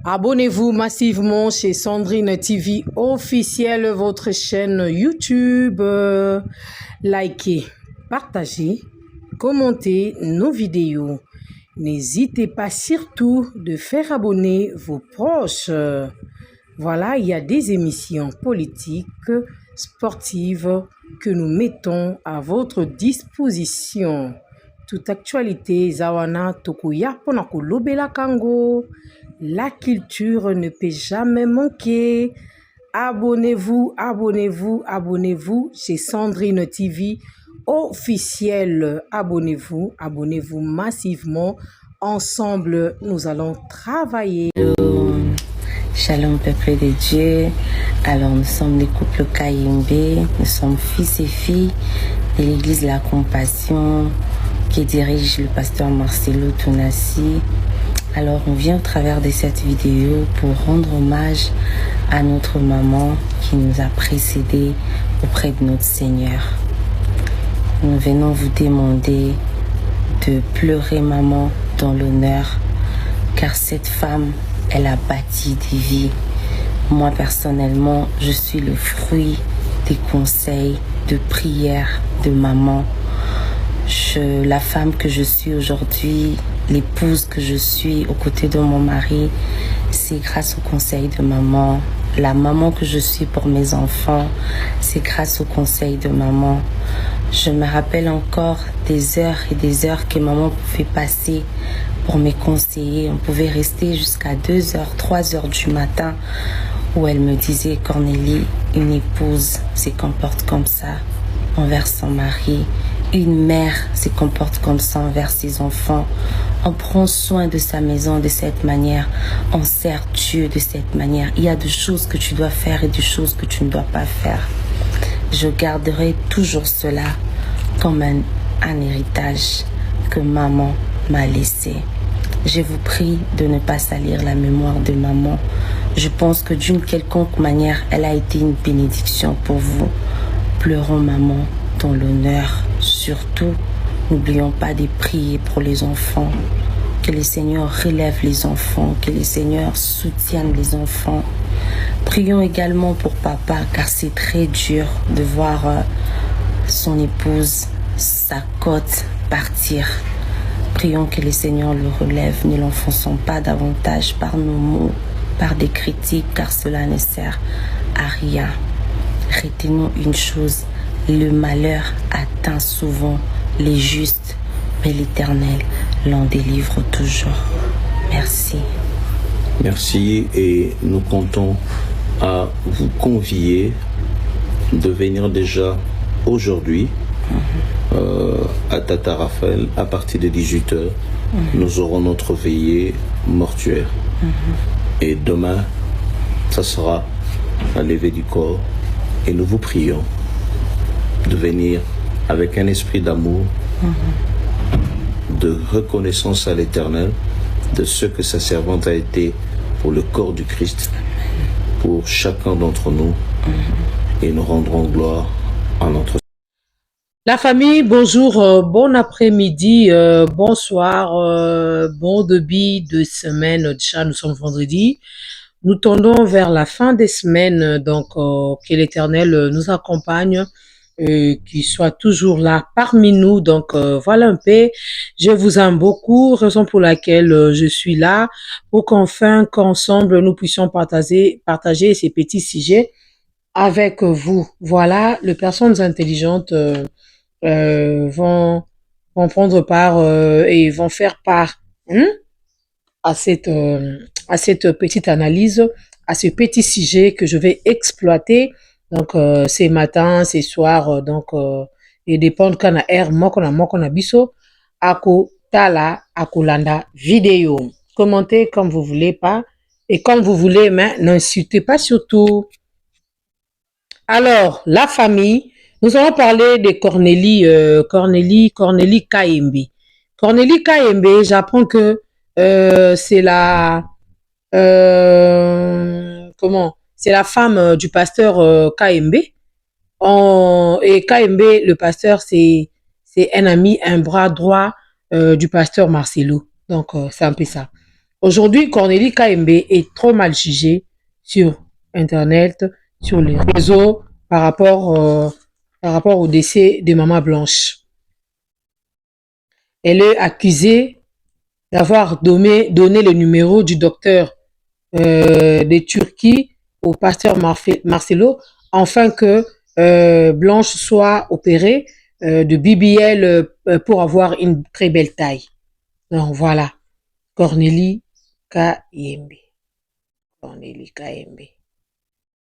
Abonnez-vous massivement chez Sandrine TV officielle, votre chaîne YouTube. Likez, partagez, commentez nos vidéos. N'hésitez pas surtout de faire abonner vos proches. Voilà, il y a des émissions politiques, sportives que nous mettons à votre disposition. Toute actualité, Zawana Tokuya Ponakolobela Kango. La culture ne peut jamais manquer. Abonnez-vous, abonnez-vous, abonnez-vous chez Sandrine TV officielle. Abonnez-vous, abonnez-vous massivement. Ensemble, nous allons travailler. Shalom peuple de Dieu. Alors nous sommes les couples Kayembe, nous sommes fils et filles de l'église La Compassion qui dirige le pasteur Marcelo Tunasi. Alors on vient au travers de cette vidéo pour rendre hommage à notre maman qui nous a précédés auprès de notre Seigneur. Nous venons vous demander de pleurer maman dans l'honneur, car cette femme, elle a bâti des vies. Moi personnellement, je suis le fruit des conseils, de prières de maman. La femme que je suis aujourd'hui, l'épouse que je suis aux côtés de mon mari, c'est grâce au conseil de maman. La maman que je suis pour mes enfants, c'est grâce au conseil de maman. Je me rappelle encore des heures et des heures que maman pouvait passer pour me conseiller. On pouvait rester jusqu'à 2 heures, 3 heures du matin où elle me disait: Cornélie, une épouse se comporte comme ça envers son mari. Une mère se comporte comme ça envers ses enfants. On prend soin de sa maison de cette manière. On sert Dieu de cette manière. Il y a des choses que tu dois faire et des choses que tu ne dois pas faire. Je garderai toujours cela comme un héritage que maman m'a laissé. Je vous prie de ne pas salir la mémoire de maman. Je pense que d'une quelconque manière, elle a été une bénédiction pour vous. Pleurons maman dans l'honneur. Surtout, n'oublions pas de prier pour les enfants. Que le Seigneur relève les enfants, que le Seigneur soutienne les enfants. Prions également pour papa, car c'est très dur de voir son épouse, sa côte, partir. Prions que le Seigneur le relève. Ne l'enfonçons pas davantage par nos mots, par des critiques, car cela ne sert à rien. Retenons une chose: le malheur atteint souvent les justes, mais l'Éternel l'en délivre toujours. Merci. Merci, et nous comptons à vous convier de venir déjà aujourd'hui à Tata Raphaël à partir de 18h. Nous aurons notre veillée mortuaire. Et demain, ça sera la levée du corps. Et nous vous prions de venir avec un esprit d'amour, de reconnaissance à l'Éternel de ce que sa servante a été pour le corps du Christ, pour chacun d'entre nous, et nous rendrons gloire à notre La famille, bonjour, bon après-midi, bonsoir, bon début de semaine. Déjà, nous sommes vendredi. Nous tendons vers la fin des semaines, donc que l'Éternel nous accompagne, qu'il soit toujours là parmi nous. Donc voilà un peu, je vous aime beaucoup, raison pour laquelle je suis là, pour qu'ensemble nous puissions partager ces petits sujets avec vous. Voilà, les personnes intelligentes vont prendre part et vont faire part à cette petite analyse, à ce petit sujet que je vais exploiter. Donc, ces matins, ces soirs, donc, et dépendre quand na air, moko na biso, ako tala, ako landa vidéo. Commentez comme vous voulez pas, et comme vous voulez, mais n'insultez pas surtout. Alors, la famille, nous allons parler de Cornélie Kayembe. Cornélie Kayembe, j'apprends que c'est c'est la femme du pasteur Kayembe. Et Kayembe, le pasteur, c'est un ami, un bras droit du pasteur Marcelo. Donc, c'est un peu ça. Aujourd'hui, Cornélie KMB est trop mal jugée sur Internet, sur les réseaux, par rapport au décès de Maman Blanche. Elle est accusée d'avoir donné le numéro du docteur de Turquie au pasteur Marcelo, afin que Blanche soit opérée de BBL pour avoir une très belle taille. Donc voilà, Cornélie KMB. Cornélie KMB.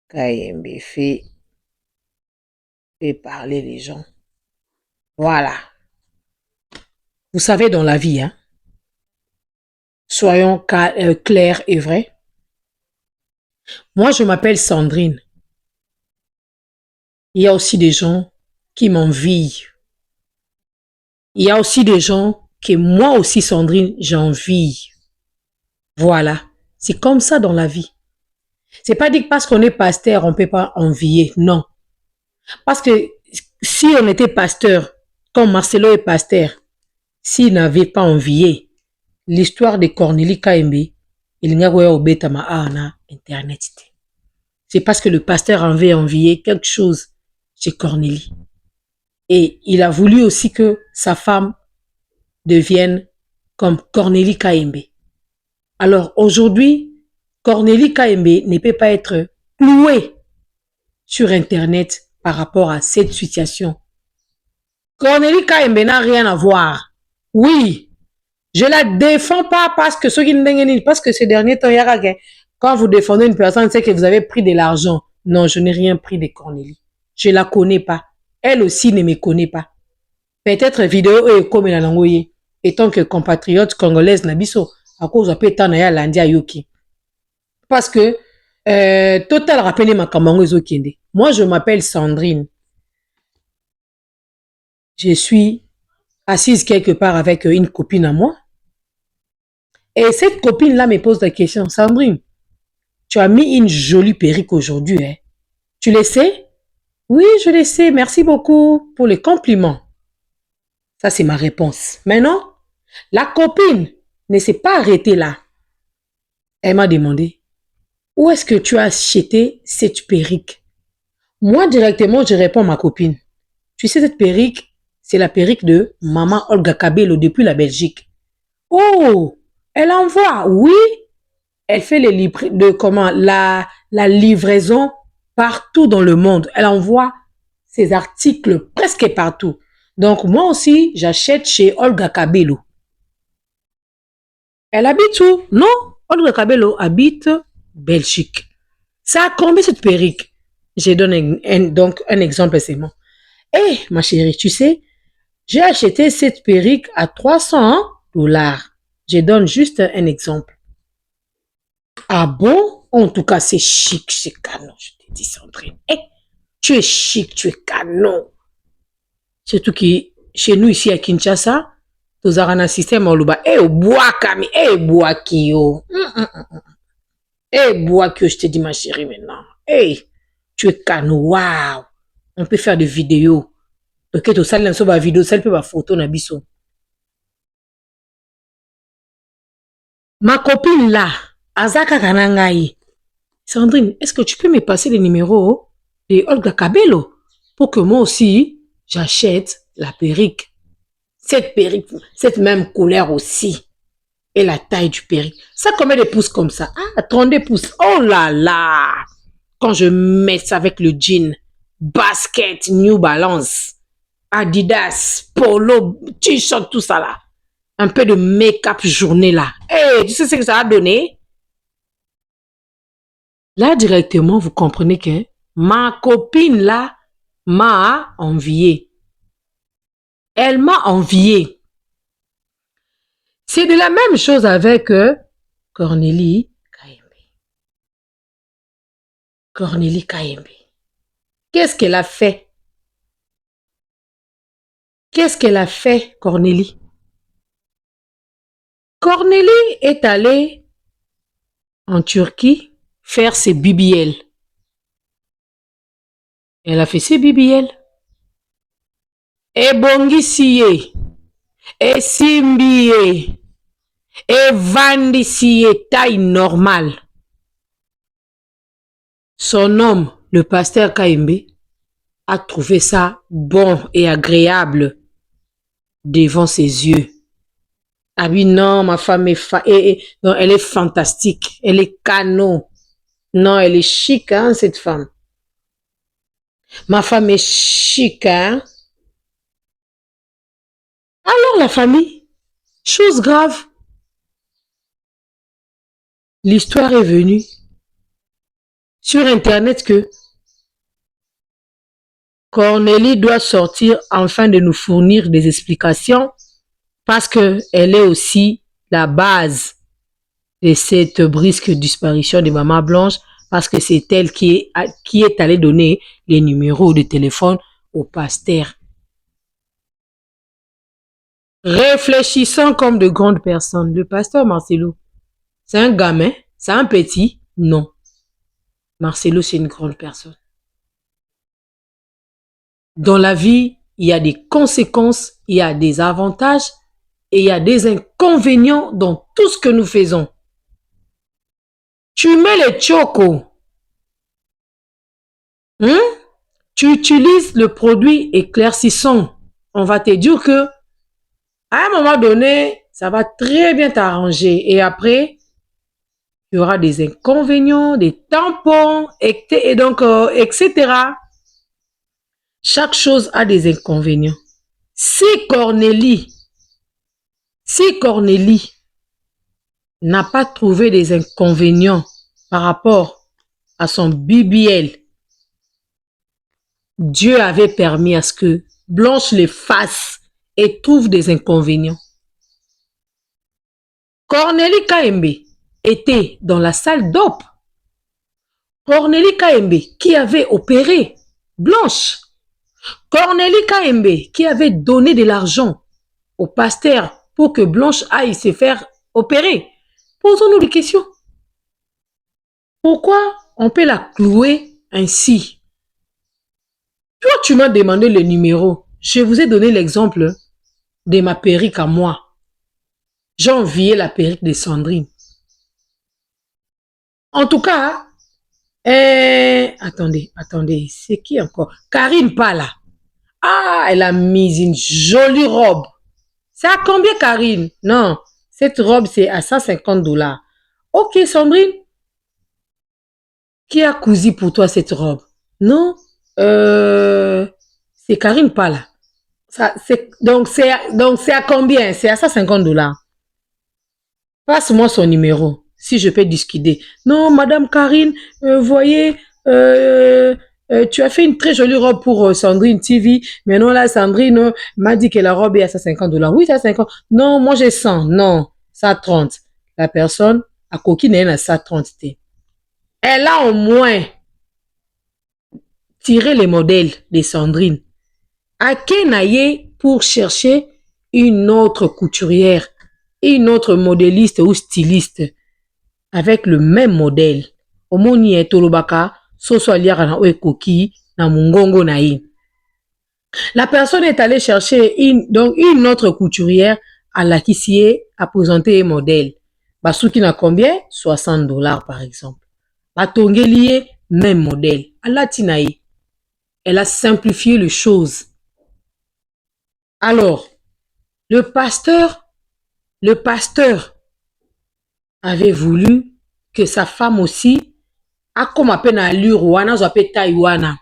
KMB fait parler les gens. Voilà. Vous savez, dans la vie, hein, soyons clairs et vrais. Moi, je m'appelle Sandrine. Il y a aussi des gens qui m'envient. Il y a aussi des gens que moi aussi, Sandrine, j'envie. Voilà. C'est comme ça dans la vie. C'est pas dit que parce qu'on est pasteur, on peut pas envier. Non. Parce que si on était pasteur, comme Marcelo est pasteur, s'il n'avait pas envié, l'histoire de Cornélie KMB, il n'y a pas eu Internet. C'est parce que le pasteur avait envié quelque chose chez Cornélie. Et il a voulu aussi que sa femme devienne comme Cornélie KMB. Alors aujourd'hui, Cornélie KMB ne peut pas être clouée sur Internet par rapport à cette situation. Cornélie KMB n'a rien à voir. Oui, je la défends pas parce que ces derniers temps, quand vous défendez une personne, c'est que vous avez pris de l'argent. Non, je n'ai rien pris de Cornélie. Je la connais pas. Elle aussi ne me connaît pas. Peut-être vidéo est comme la langue étant que compatriote congolaise nabiso à cause de pétan ya landia yoki. Parce que total rappelé ma kamango ezokende. Moi je m'appelle Sandrine. Je suis assise quelque part avec une copine à moi. Et cette copine là me pose la question, Sandrine, tu as mis une jolie perruque aujourd'hui, hein? Tu le sais? Oui, je le sais. Merci beaucoup pour les compliments. Ça, c'est ma réponse. Maintenant, la copine ne s'est pas arrêtée là. Elle m'a demandé, où est-ce que tu as acheté cette perruque? Moi, directement, je réponds à ma copine. Tu sais, cette perruque, c'est la perruque de Maman Olga Kabelo depuis la Belgique. Oh, elle envoie, oui. Elle fait la livraison partout dans le monde. Elle envoie ses articles presque partout. Donc, moi aussi, j'achète chez Olga Kabelo. Elle habite où? Non, Olga Kabelo habite Belgique. Ça a combien cette perruque? Je donne donc un exemple seulement. Eh, ma chérie, tu sais, j'ai acheté cette perruque à 300 $. Je donne juste un exemple. Ah bon? En tout cas, c'est chic, c'est canon, je te dis, Sandrine. Eh, tu es chic, tu es canon. Surtout que chez nous ici à Kinshasa, nous avons un système en Luba. Eh, bois kami, eh, bois kio. Eh, bois que je te dis, ma chérie, maintenant. Eh, tu es canon, waouh. On peut faire des vidéos. Ok, tu sales dans vidéo, ça peut faire photo na biso. Ma copine là, Azaka Kanangaï. Sandrine, est-ce que tu peux me passer les numéros de Olga Kabelo pour que moi aussi, j'achète la perruque. Cette perruque, cette même couleur aussi. Et la taille du perruque. Ça combien de pouces comme ça? Ah, 32 pouces. Oh là là! Quand je mets ça avec le jean, basket, New Balance, Adidas, Polo, t-shirt, tout ça là. Un peu de make-up journée là. Hey, tu sais ce que ça a donné? Là, directement, vous comprenez que ma copine là m'a envié. Elle m'a envié. C'est de la même chose avec Cornélie KMB. Cornélie KMB. Qu'est-ce qu'elle a fait? Qu'est-ce qu'elle a fait, Cornélie? Cornélie est allée en Turquie faire ses BBL. Elle a fait ses BBL. Et Bongissiye. Et Simbiye. evandisi ye taille normale. Son homme, le pasteur Kayembe, a trouvé ça bon et agréable devant ses yeux. Ah oui, non, ma femme est non, elle est fantastique, elle est canon. Non, elle est chic, hein, cette femme. Ma femme est chic, hein. Alors la famille, chose grave, l'histoire est venue sur Internet que Cornélie doit sortir enfin de nous fournir des explications parce qu'elle est aussi la base de cette brusque disparition de Maman Blanche parce que c'est elle qui est allée donner les numéros de téléphone au pasteur. Réfléchissant comme de grandes personnes, le pasteur Marcelo, c'est un gamin, c'est un petit? Non. Marcelo, c'est une grande personne. Dans la vie, il y a des conséquences, il y a des avantages et il y a des inconvénients dans tout ce que nous faisons. Tu mets les chocos, tu utilises le produit éclaircissant. On va te dire que à un moment donné, ça va très bien t'arranger et après, il y aura des inconvénients, des tampons, et donc, etc. Chaque chose a des inconvénients. Si Cornélie n'a pas trouvé des inconvénients par rapport à son BBL, Dieu avait permis à ce que Blanche les fasse et trouve des inconvénients. Cornélie Kayembe était dans la salle d'op. Cornélie Kayembe qui avait opéré Blanche. Cornélie Kayembe qui avait donné de l'argent au pasteur pour que Blanche aille se faire opérer. Posons-nous des questions. Pourquoi on peut la clouer ainsi? Toi, tu m'as demandé le numéro. Je vous ai donné l'exemple de ma perruque à moi. J'ai envié la perruque de Sandrine. En tout cas, attendez, c'est qui encore? Karine Pala. Ah, elle a mis une jolie robe. C'est à combien, Karine? Non, cette robe, c'est à 150 $. Ok, Sandrine. Qui a cousu pour toi cette robe? Non, c'est Karine Pala. Donc, c'est à combien? C'est à 150 $. Passe-moi son numéro, si je peux discuter. Non, Madame Karine, voyez, tu as fait une très jolie robe pour Sandrine TV. Mais non, là, Sandrine m'a dit que la robe est à 150 $. Oui, c'est à 50. Non, moi j'ai 100. Non, ça 30. La personne a coquine à ça 30. Elle a au moins tiré les modèles de Sandrine. À Kenaye pour chercher une autre couturière, une autre modéliste ou styliste avec le même modèle. Omoni et Tolobaka, Sosoliara na Oekoki, na Mungongo naï. La personne est allée chercher une autre couturière à la Kissier à présenter un modèle. Basuki na combien? 60 $ par exemple. Batongelier, même modèle. Alatinaï. Elle a simplifié les choses. Alors, le pasteur avait voulu que sa femme aussi a comme appel à allure wana zo appel taïwana.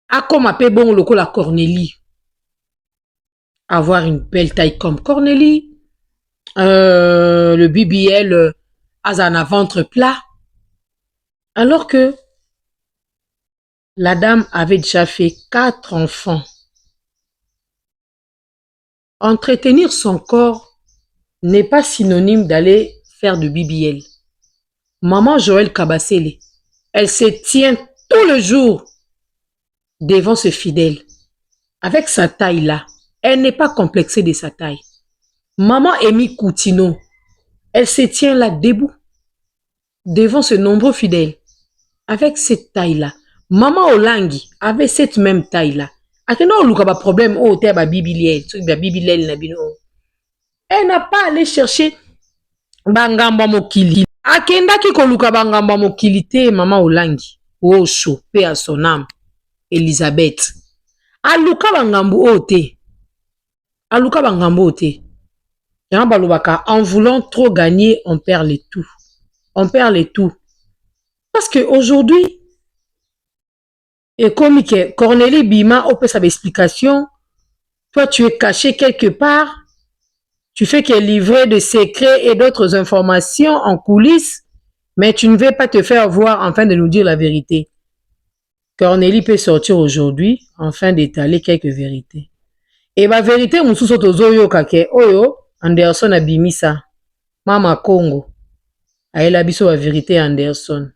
A comme appel bon loko la Cornélie. Avoir une belle taille comme Cornélie. Le BBL a un ventre plat. Alors que la dame avait déjà fait 4 enfants. Entretenir son corps n'est pas synonyme d'aller faire du BBL. Maman Joël Kabassele, elle se tient tout le jour devant ce fidèle. Avec sa taille là, elle n'est pas complexée de sa taille. Maman Amy Coutino, elle se tient là debout devant ce nombreux fidèles. Avec cette taille là. Maman Olangi avait cette même taille là. Ateno luka ba problème o te ba bibiliel, so ba bibiliel na bino. Elle n'a pas allé chercher bangamba mokili. Akendaki koluka bangamba mokili te mama Olangi. Osho, paix à son âme. Elisabeth. Aluka bangambu ote. Aluka bangambu ote. En voulant trop gagner, on perd les tout. On perd les tout. Parce qu'aujourd'hui, et comme Cornélie Bima a fait sa explication, toi tu es caché quelque part, tu fais que livrer de secrets et d'autres informations en coulisses, mais tu ne veux pas te faire voir afin de nous dire la vérité. Cornélie peut sortir aujourd'hui afin d'étaler quelques vérités. Et ma vérité, mosusu tozoyo kake oyo Anderson abimisa. Mama Congo. Ayela biso la vérité Anderson.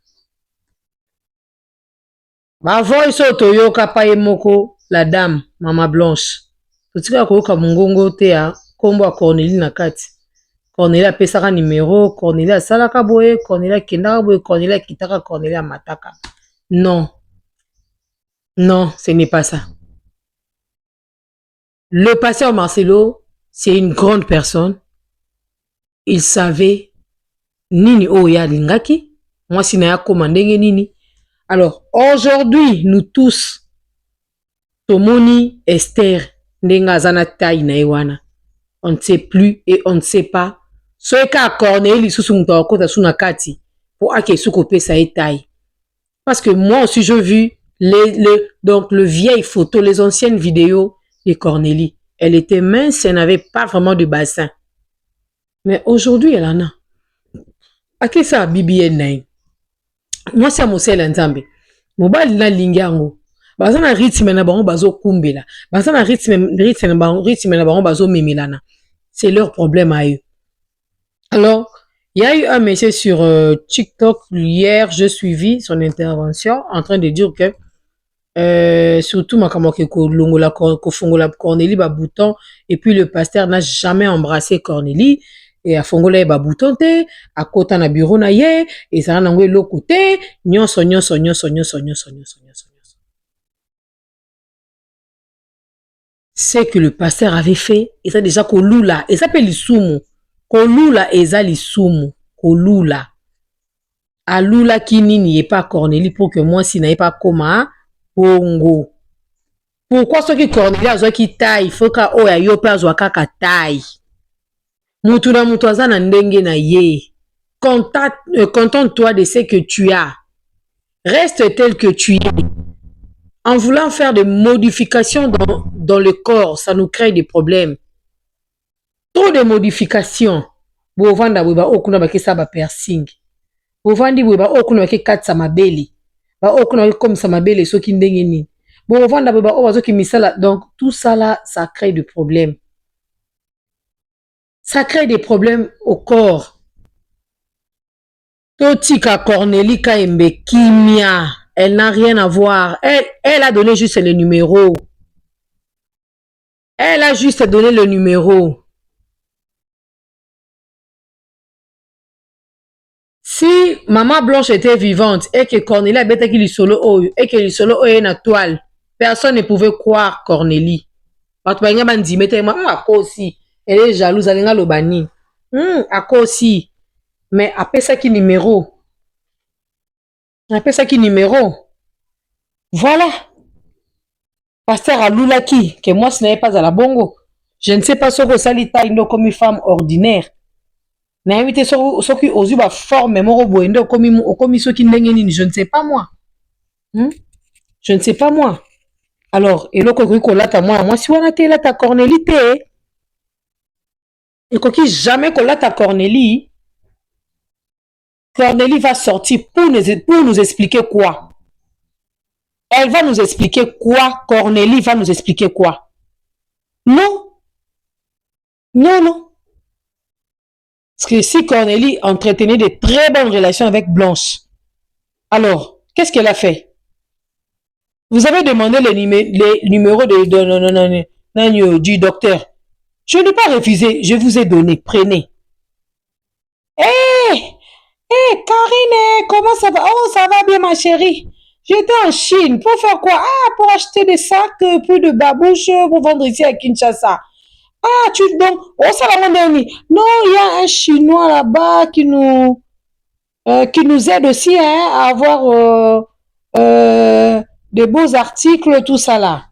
Ma voix toyoka pa moko la dame Mama Blanche. Totika koyoka mungongo te ya kombo a Cornélie na kati. Cornélie apesaka numéro, Cornélie asalaka boye, Cornélie akendaka boye, Cornélie akitaka, Cornélie amataka. Non. Non, ce n'est pas ça. Le pasteur Marcelo, c'est une grande personne. Il savait nini oya lingaki. Moi, si naya komandenge nini. Alors, aujourd'hui, nous tous, Tomoni, Esther, ndenga zana taille na ewana. On ne sait plus et on ne sait pas. Ce qu'a Cornélie sous muta kota suna kati pour ake suko pesa taille. Parce que moi aussi, j'ai vu donc le vieille photo, les anciennes vidéos de Cornélie. Elle était mince, elle n'avait pas vraiment de bassin. Mais aujourd'hui, elle en a. À qui ça, BBN naï? Moi, c'est mon seul ensemble. Mon bal na lingango. Bazana rythme na bango bazo kumbela. Bazana rythme na bango bazo memelana. C'est leur problème à eux. Alors, il y a eu un monsieur sur TikTok hier, je suivis son intervention en train de dire que surtout Makamoke Kolongola Kofongola Cornélie Babouton et puis le pasteur n'a jamais embrassé Cornélie et a Fongola Babouton te à kota na bureau na ye et ça na ngwe lokote nyonso. C'est que le pasteur avait fait et ça déjà kolula et ça s'appelle lisumu kolula eza lisumu kolula alula kinini et pas Cornélie pour que moi si n'avait pas koma bongo. Pourquoi ceux qui Cornélie a qui taille, il faut qu'à oya yo pe azwa kaka taille. Mutu na mutu aza na ndenge na ye. Contente-toi de ce que tu as. Reste tel que tu es. En voulant faire des modifications dans le corps, ça nous crée des problèmes. Trop de modifications. Bovanda bweba okuna bakesa ba piercing. Bovandi bweba okuna bakekatsa mabeli. Ba okuna bakomisa mabeli soki ndenge nini. Bovanda bweba o bazoki misala. Donc tout ça là, ça crée des problèmes. Ça crée des problèmes au corps. Totika Cornélie Kaembe Kimia, elle n'a rien à voir. Elle a donné juste le numéro. Elle a juste donné le numéro. Si Maman Blanche était vivante et que Cornélie avait été solo et que le solo est une toile, personne ne pouvait croire Cornélie. Elle est jalouse, elle est lobani. Aussi. Mais après ça qui numéro. Après ça qui numéro. Voilà. Pasteur Aloulaki, que moi ce n'est pas à la bongo. Je ne sais pas ce que ça l'État comme une femme ordinaire. N'invité ce qui aux yeux forme moro boendo comme ceux qui n'engeni, je ne sais pas moi. Je ne sais pas moi. Alors, et le coco là moi si on a été là ta Cornélie té. Et coquille jamais qu'on l'a ta Cornélie. Cornélie va sortir pour nous expliquer quoi? Elle va nous expliquer quoi? Cornélie va nous expliquer quoi? Non. Non, non. Parce que si Cornélie entretenait de très bonnes relations avec Blanche, alors, qu'est-ce qu'elle a fait? Vous avez demandé les numéros du docteur. Je n'ai pas refusé, je vous ai donné, prenez. Karine, comment ça va? Oh, ça va bien ma chérie. J'étais en Chine. Pour faire quoi? Pour acheter des sacs, plus de babouches pour vendre ici à Kinshasa. Ah, donc, oh, ça la non, il y a un Chinois là-bas qui nous aide aussi hein, à avoir de beaux articles, tout ça là.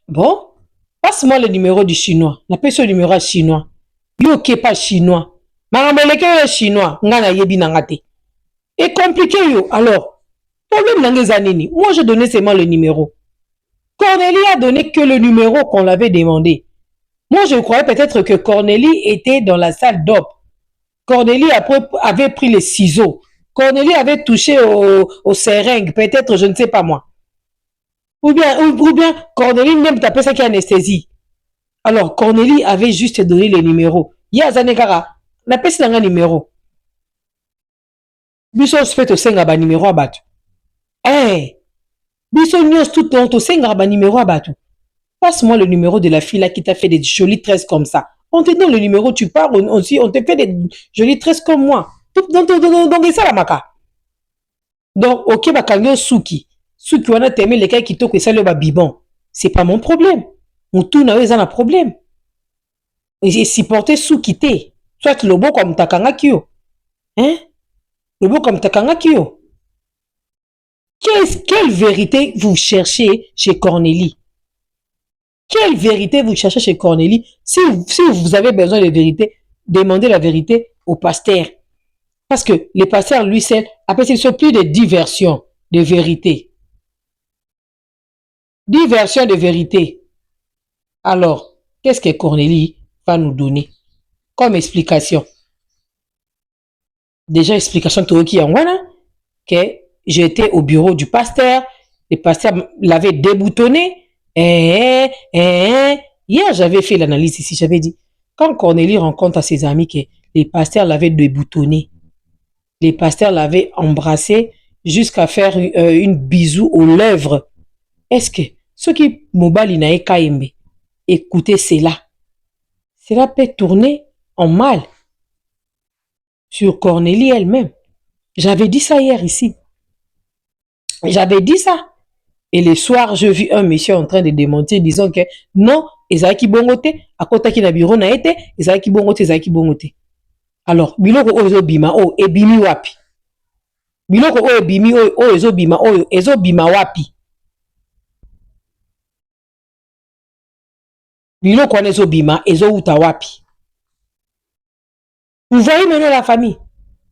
Bon, passe-moi le numéro du Chinois. N'appelle ce numéro à Chinois. Yo qui pas Chinois. Marambeleke Chinois. Ngana yebi nangate. Et compliqué yo. Alors, problème nangezanini. Moi, j'ai donné seulement le numéro. Cornélie a donné que le numéro qu'on l'avait demandé. Moi, je croyais peut-être que Cornélie était dans la salle d'op. Cornélie avait pris les ciseaux. Cornélie avait touché au seringue, peut-être, je ne sais pas moi. Ou bien Cornélie même tapé ça qui est anesthésie. Alors, Cornélie avait juste donné les numéros. Yazanekara, n'a pas si un numéro. Biso fait au senga ba numéro à battre. Eh, biso nyos tout le au senga ba numéro à battre. Passe-moi le numéro de la fille là qui t'a fait des jolies tresses comme ça. On te donne le numéro, tu pars aussi, on te fait des jolies tresses comme moi. Donc, ça la maka. Donc, ok, bah, quand Suki, Suki, on a aimé les gars qui t'ont que ça le bibon. C'est pas mon problème. Mon tout n'a pas un problème. Et si porter Suki t'es, soit le beau comme Takanga Kyo. Hein? Le beau comme Takanga Kyo. Quelle vérité vous cherchez chez Cornélie? Quelle vérité vous cherchez chez Cornélie? Si vous avez besoin de vérité, demandez la vérité au pasteur. Parce que les pasteurs, lui, c'est après, ce sont plus de diversions de vérité. Diversion de vérité. Alors, qu'est-ce que Cornélie va nous donner comme explication? Déjà, explication qui en voilà, que j'étais au bureau du pasteur, le pasteur l'avait déboutonné. Hier, j'avais fait l'analyse ici, j'avais dit, quand Cornélie rencontre à ses amis que les pasteurs l'avaient déboutonné, les pasteurs l'avaient embrassé jusqu'à faire une bisou aux lèvres. Est-ce que ceux qui mobile n'aient qu'à aimer, écoutez cela peut tourner en mal sur Cornélie elle-même. J'avais dit ça hier ici. J'avais dit ça. Et le soir, je vis un monsieur en train de démonter, disant que non, Ezaki bongote, à côté qui n'a bureau n'a été, Ezaki bongote. Alors, biloko ozo bima o ebimi wapi. Biloko o ebimi o ezo bima wapi. Biloko wana ezo bima ezo uta wapi. Vous voyez maintenant la famille?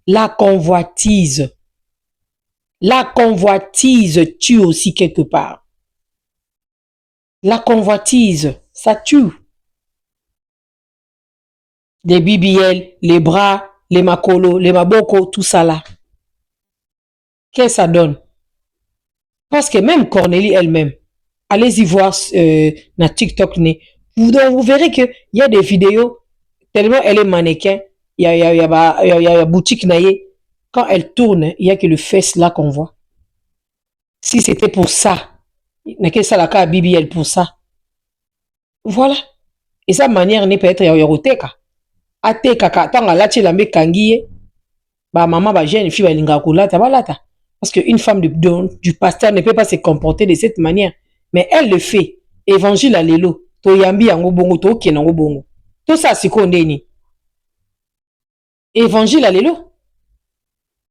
La convoitise. La convoitise tue aussi quelque part. La convoitise, ça tue. Les BBL, les bras, les makolo, les maboko, tout ça là. Qu'est-ce que ça donne? Parce que même Cornélie elle-même, allez-y voir na TikTok, vous verrez qu'il y a des vidéos, tellement elle est mannequin, il y a boutique naïe. Quand elle tourne, il n'y a que le fesse là qu'on voit. Si c'était pour ça, il n'y a que ça la BBL pour ça. Voilà. Et sa manière n'est peut-être yoroteka. Ateka katanga lati lambe kangiye. Ba maman ba jeune fille ba linga kulata balata. Parce qu'une femme du pasteur ne peut pas se comporter de cette manière. Mais elle le fait. Évangile à l'élo. To yambi yango bongo, to kenango bongo. Tout ça, c'est qu'on déni. Évangile à l'élo.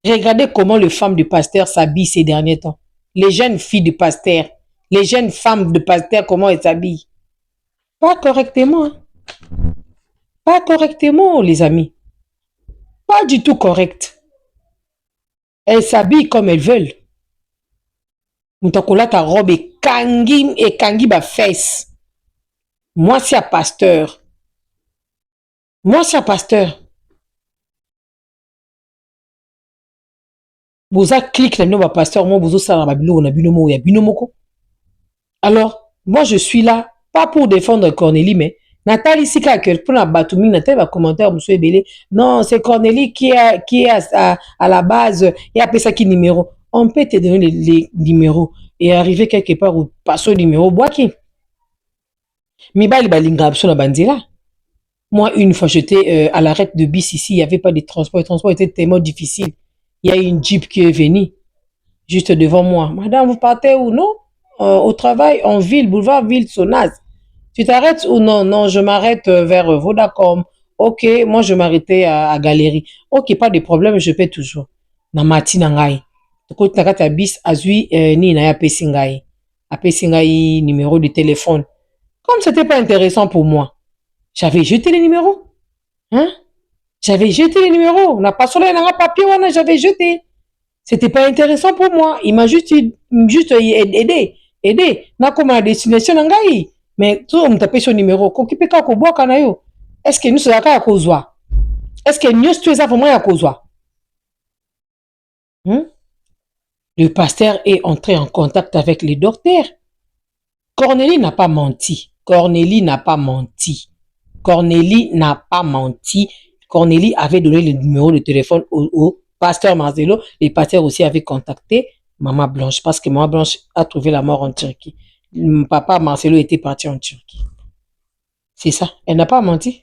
Regardez comment les femmes du pasteur s'habillent ces derniers temps. Les jeunes filles du pasteur, les jeunes femmes de pasteur, comment elles s'habillent? Pas correctement. Hein? Pas correctement, les amis. Pas du tout correct. Elles s'habillent comme elles veulent. Mutakola ta robe et kangi ba fesse. Moi, c'est un pasteur. Moi, c'est un pasteur. Boza clique la noba pasteur, moi bozo sala babilo na binomo ya binomoko. Alors, moi je suis là pas pour défendre Cornélie, mais Nathalie Sika que pour la batoumi Nathalie va commentaire monsieur Belé. Non, c'est Cornélie qui est à la base et après ça qui numéro. On peut te donner les numéros et arriver quelque part où passe au numéro boaki. Mibali balinga abso na banzela. Moi une fois j'étais à l'arrêt de bis ici, il y avait pas de transport, le transport était tellement difficile. Il y a une Jeep qui est venue juste devant moi. Madame, vous partez où? Non? Au travail, en ville, boulevard Ville, Sonaz. Tu t'arrêtes ou non? Non, je m'arrête vers Vodacom. Ok, moi je m'arrêtais à Galerie. Ok, pas de problème, je paie toujours. Na mati na ngai. Toko nakata bis azui ni na ya pesi ngai. Apesi ngai numéro de téléphone. Comme c'était pas intéressant pour moi, j'avais jeté les numéros. Hein? J'avais jeté les numéros. On n'a pas sur un papier, j'avais jeté. C'était pas intéressant pour moi. Il m'a juste aidé. Aidé. Na comme la destination ngai. Mais tout on tapé son numéro. Kokipe ka ko boka na yo. Est-ce que nous sommes à cause? Est-ce que nous sommes à vraiment à cause? Le pasteur est entré en contact avec les docteurs. Cornélie n'a pas menti. Cornélie n'a pas menti. Cornélie n'a pas menti. Cornélie avait donné le numéro de téléphone au pasteur Marcelo. Les pasteurs aussi avaient contacté Maman Blanche parce que Maman Blanche a trouvé la mort en Turquie. Papa Marcelo était parti en Turquie. C'est ça. Elle n'a pas menti.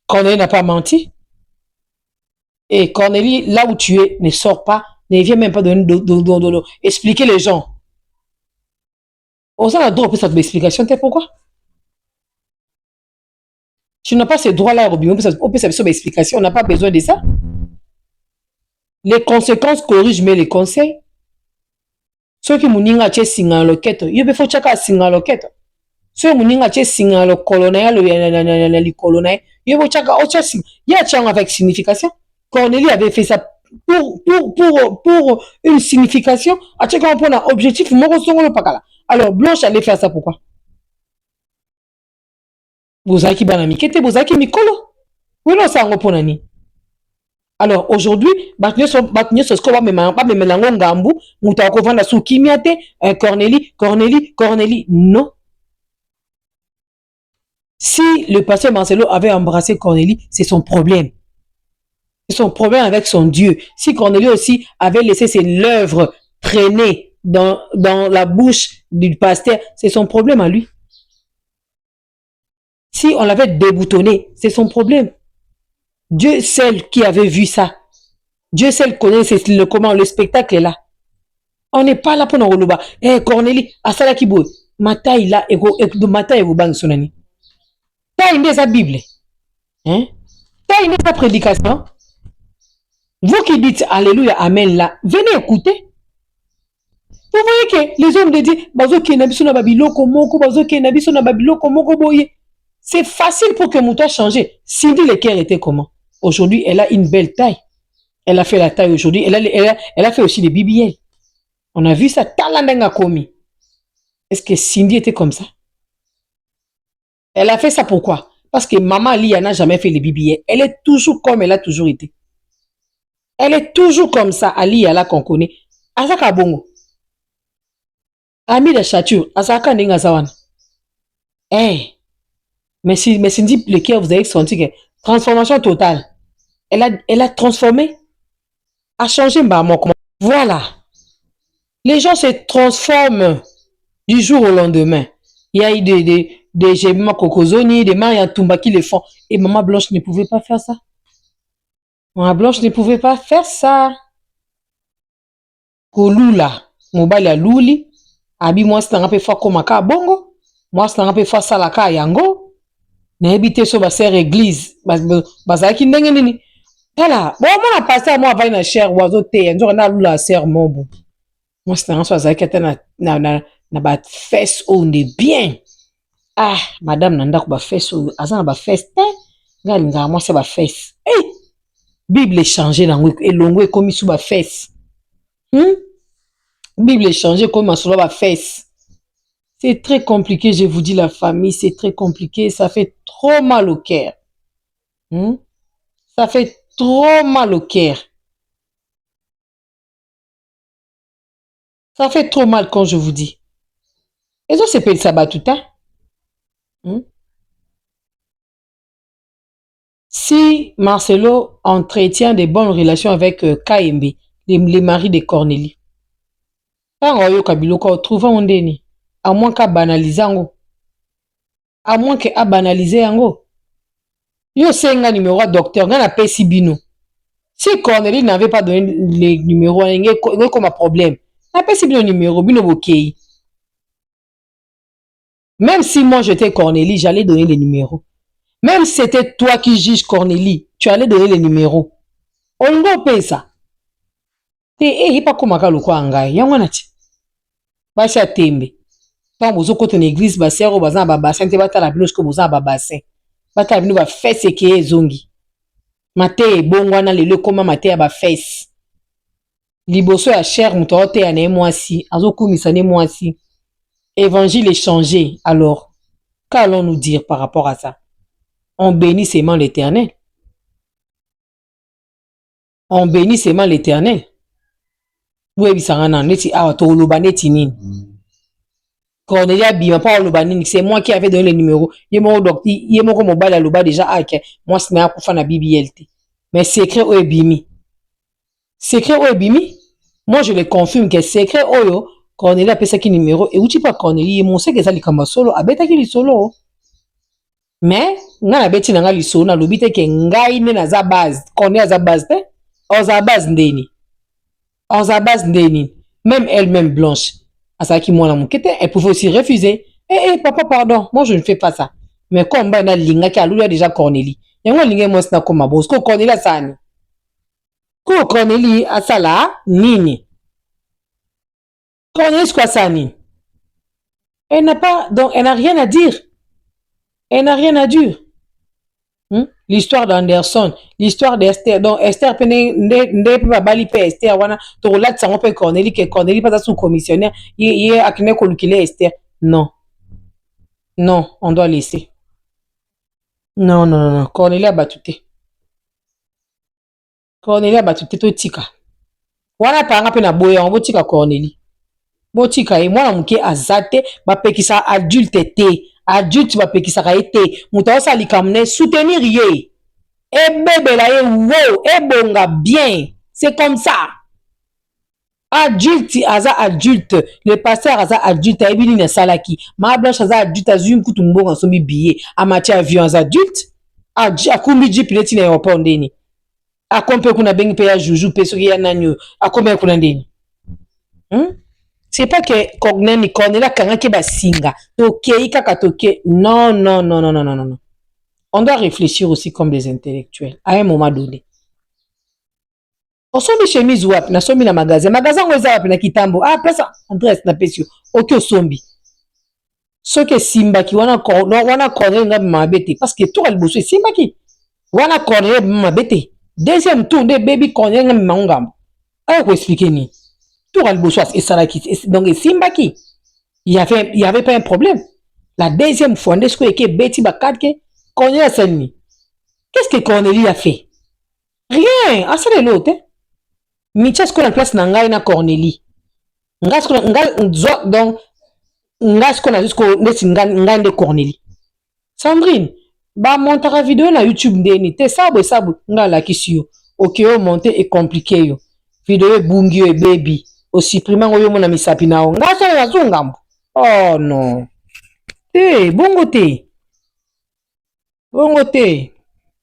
Cornélie n'a pas menti. Et Cornélie, là où tu es, ne sors pas. Ne viens même pas expliquer les gens. On a le droit de cette explication. Tu sais pourquoi? Tu n'as pas ce droit-là, on peut savoir explication. On n'a pas besoin de ça. Les conséquences corrigent, mais les conseils. Ceux qui m'ont dit singa loquette, il faut chaka singa loquette. Ceux qui m'ont dit singa le colonel, le colonel, il faut chaka autre singa. Il y a chang avec signification. Cornélie avait fait ça pour une signification. À chaque fois, on a un objectif. Alors, Blanche allait faire ça pourquoi? Bozaki banami kete bozaki mikolo. Oui non ça ngoponani. Alors aujourd'hui, batnyo so sko ba memelango ngambu, muta ko vanda sou kimiate, Cornélie, non. Si le pasteur Marcelo avait embrassé Cornélie, c'est son problème. C'est son problème avec son Dieu. Si Cornélie aussi avait laissé ses lèvres traîner dans la bouche du pasteur, c'est son problème à lui. Si on l'avait déboutonné, c'est son problème. Dieu seul qui avait vu ça. Dieu seul connaît comment le spectacle est là. On n'est pas là pour nous relouba. Cornélie, asala kibo, mata il a ego mata ego bang sonani. T'as une sa Bible, hein? T'as une sa prédication. Vous qui dites alléluia, amen là, venez écouter. Vous voyez que les hommes de Dieu, bazo ki na biso na babiloko moko, bazo ki na biso na babiloko moko boye. C'est facile pour que Mouta change. Cindy Lecker était comment? Aujourd'hui, elle a une belle taille. Elle a fait la taille aujourd'hui. Elle a fait aussi des BBL. On a vu ça. Talandenga Komi. Est-ce que Cindy était comme ça? Elle a fait ça pourquoi? Parce que Maman Ali n'a jamais fait les BBL. Elle est toujours comme elle a toujours été. Elle est toujours comme ça. Ali Allah qu'on connaît. Azaka Bongo. Ami de Chature. Azaka Nenga Zawan. Mais Cindy Lecker, vous avez senti que transformation totale. Elle a transformé, a changé. Voilà. Les gens se transforment du jour au lendemain. Il y a eu des Gemma Kokozoni, des Maria Tumba qui le font. Et Maman Blanche ne pouvait pas faire ça. Maman Blanche ne pouvait pas faire ça. Kolula, mobile à Luli. Abi moi c'est un peu fort comme un bongo. Moi c'est un peu fort salaka yango. Na habité sur ma sœur église bazaki ndenge nini tala bon moi na pasteur moi va na cher oiseau te nzo na lula sœur mobo moi c'est un so azaki na ba fesse on est bien madame nanda ko ba fesse azana ba fesse ngali nga moi c'est ba fesse Bible changer na ngwe elongo comme sous ba fesse Bible changer comme masolo ba fesse. C'est très compliqué, je vous dis la famille, c'est très compliqué, ça fait trop mal au cœur. Ça fait trop mal au cœur. Ça fait trop mal quand je vous dis. Et ça, c'est pas le sabbat tout hein? Si Marcelo entretient des bonnes relations avec KMB, les maris de Cornélie, trouvons un déni. À moins qu'à banaliser yango. À moins qu'à banaliser yango. Yo senga numéro à docteur, nga na pesi bino. Si Cornélie n'avait pas donné les numéros, il y a comme un problème. Na pesi bino numéro, bino bokei. Même si moi j'étais Cornélie, j'allais donner les numéros. Même si c'était toi qui juges Cornélie, tu allais donner les numéros. On doit payer ça. Et pas comme à l'eau angai. Y'a basi atembe ntango bozokota na église basere oyo baza na babassin te batala bino soki boza na babassin batala bino bafese eke ezongi mateya ebongwana lelo ekoma mateya ya bafese liboso ya chere moto aoteya na ye mwasi azokumisa ne mwasi évangile est changé. Alors qu'allons-nous dire par rapport à ça? On bénit seulement l'éternel, on bénit seulement l'éternel. Boyebisanga na neti awa toloba neti nini Cornelia bima pa oloba nini, c'est moi qui avais donné le numéro. Ye moko mobali aloba déjà ake moi sina ya kufa na BBL te. Mais secret oyo ebimi. Secret oyo ebimi. Moi je le confirme que secret oyo Cornelia apesaki numéro et uti pa Cornelia mon sait que ça likamba solo abetaki li solo. Mais nga na beti na nga li solo na lobi te ke ngai ne na za base. Cornelia za base te. Oza base ndeni. Oza base ndeni. Même elle-même Blanche. Asaki mwana mukete, elle pouvait aussi refuser. Papa, pardon, moi je ne fais pas ça. Mais comme on a linga qui a lui déjà Cornélie. Et moi linga moi c'est comme ma boss. Ko Cornélie a ça ni. Ko Cornélie a ça là nini. Cornélie quoi ça ni. Elle n'a pas donc elle n'a rien à dire. Elle n'a rien à dire. L'histoire d'Anderson, l'histoire d'Esther. Donc Esther ne peut pas bali pe Esther wana to relate ça on peut Cornélie que Cornélie pas sous commissionnaire, il akine ko lukile Esther. Non. Non, on doit laisser. Non, non, non, non. Cornélie a battuté. Cornélie a battuté to tika. Wana panga pe na boya on tika Cornélie. Bo tika e mwana muke azate ba pekisa adulte te. Adulte ba pekisa ka ete. Muta osa likamne soutenir ye. E bébé la ye wow, e bonga bien. C'est comme ça. Adulte aza adulte, le pasteur aza adulte ebini na salaki. Ma Blanche aza adulte azum kutu mbonga somi billet. Amati avion aza adulte. Akumbi jeep leti na aéroport ndeni. Akompe kuna bengi pe ya juju pe soki ya nanyo. Akombe kuna ndeni. C'est pas que Cornélie kanga ke basinga. Tokei kaka toke. Non, non, non, non, non, non, non. On doit réfléchir aussi comme des intellectuels à un moment donné. On sombi chemise wapi na sombi na magasin. Magasin ngoza wapi na kitambo. Pesa adresse na pesio. Ok sombi. Soke simba ki wana Cornélie nga mabete parce que tout a liboso simba ki. Wana Cornélie mabete. Deuxième tour de baby Cornélie nga mangam. Ko expliquer ni. Tout a liboso et ça qui donc simba ki. Il y avait pas un problème. La deuxième fois ndesco eke beti bakatke Cornélie a sani. Qu'est-ce que Cornélie a fait? Rien. Ça c'est l'autre. Micha sko na place na ngai na Cornélie. Donc ngasko na jusqu'au nesi ngai de Cornélie. Sandrine, ba montera vidéo na YouTube ndeni te sabo nga la kisio. OK o monter est compliqué yo. Vidéo bungi yo baby. O supprimer ngo yo mona misapi na o. Ngaso na zungambo. Oh non. Bongo te. Bongo te.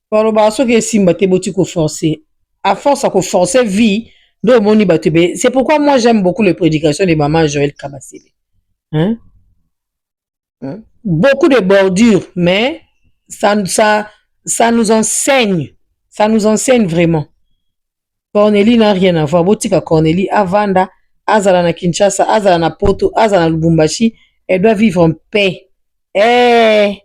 Paro ba so ke simba te boti ko forcer. À force à ko forcer vie de moni batebe. C'est pourquoi moi j'aime beaucoup les prédications de maman Joël Kabasele. Beaucoup de bordures, mais ça nous enseigne. Ça nous enseigne vraiment. Cornélie n'a rien à voir. Botika Cornélie, Avanda, Azala na Kinshasa, Azala na Poto, Azala na Lubumbashi, elle doit vivre en paix. Elle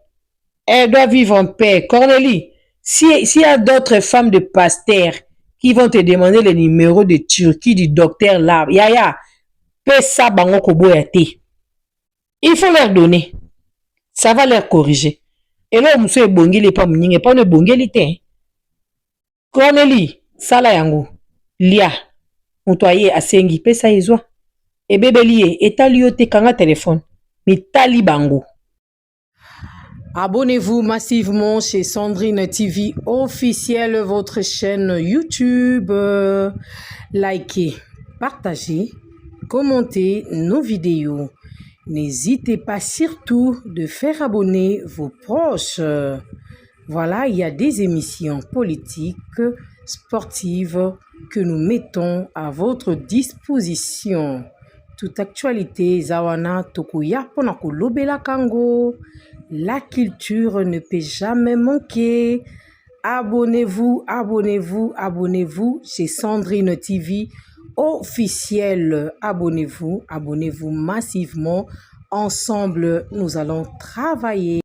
doit vivre en paix. Cornélie, s'il y a d'autres femmes de pasteurs qui vont te demander le numéro de Turquie du docteur là, Yaya, pesa bango koboyate. Il faut leur donner. Ça va leur corriger. Et là, monsieur est bongeli pas mninge, pas ne bongeli te. Cornélie, sala yango, lia, mutoye asengi, pesa izwa. Et bébé lié, etaliote kanga téléphone, mais tali bango. Abonnez-vous massivement chez Sandrine TV officielle, votre chaîne YouTube. Likez, partagez, commentez nos vidéos. N'hésitez pas surtout de faire abonner vos proches. Voilà, il y a des émissions politiques, sportives que nous mettons à votre disposition. toute actualité Zawana Tokoya Ponako Lobela Kango. La culture ne peut jamais manquer. Abonnez-vous, abonnez-vous, abonnez-vous chez Sandrine TV officiel. Abonnez-vous, abonnez-vous massivement. Ensemble, nous allons travailler.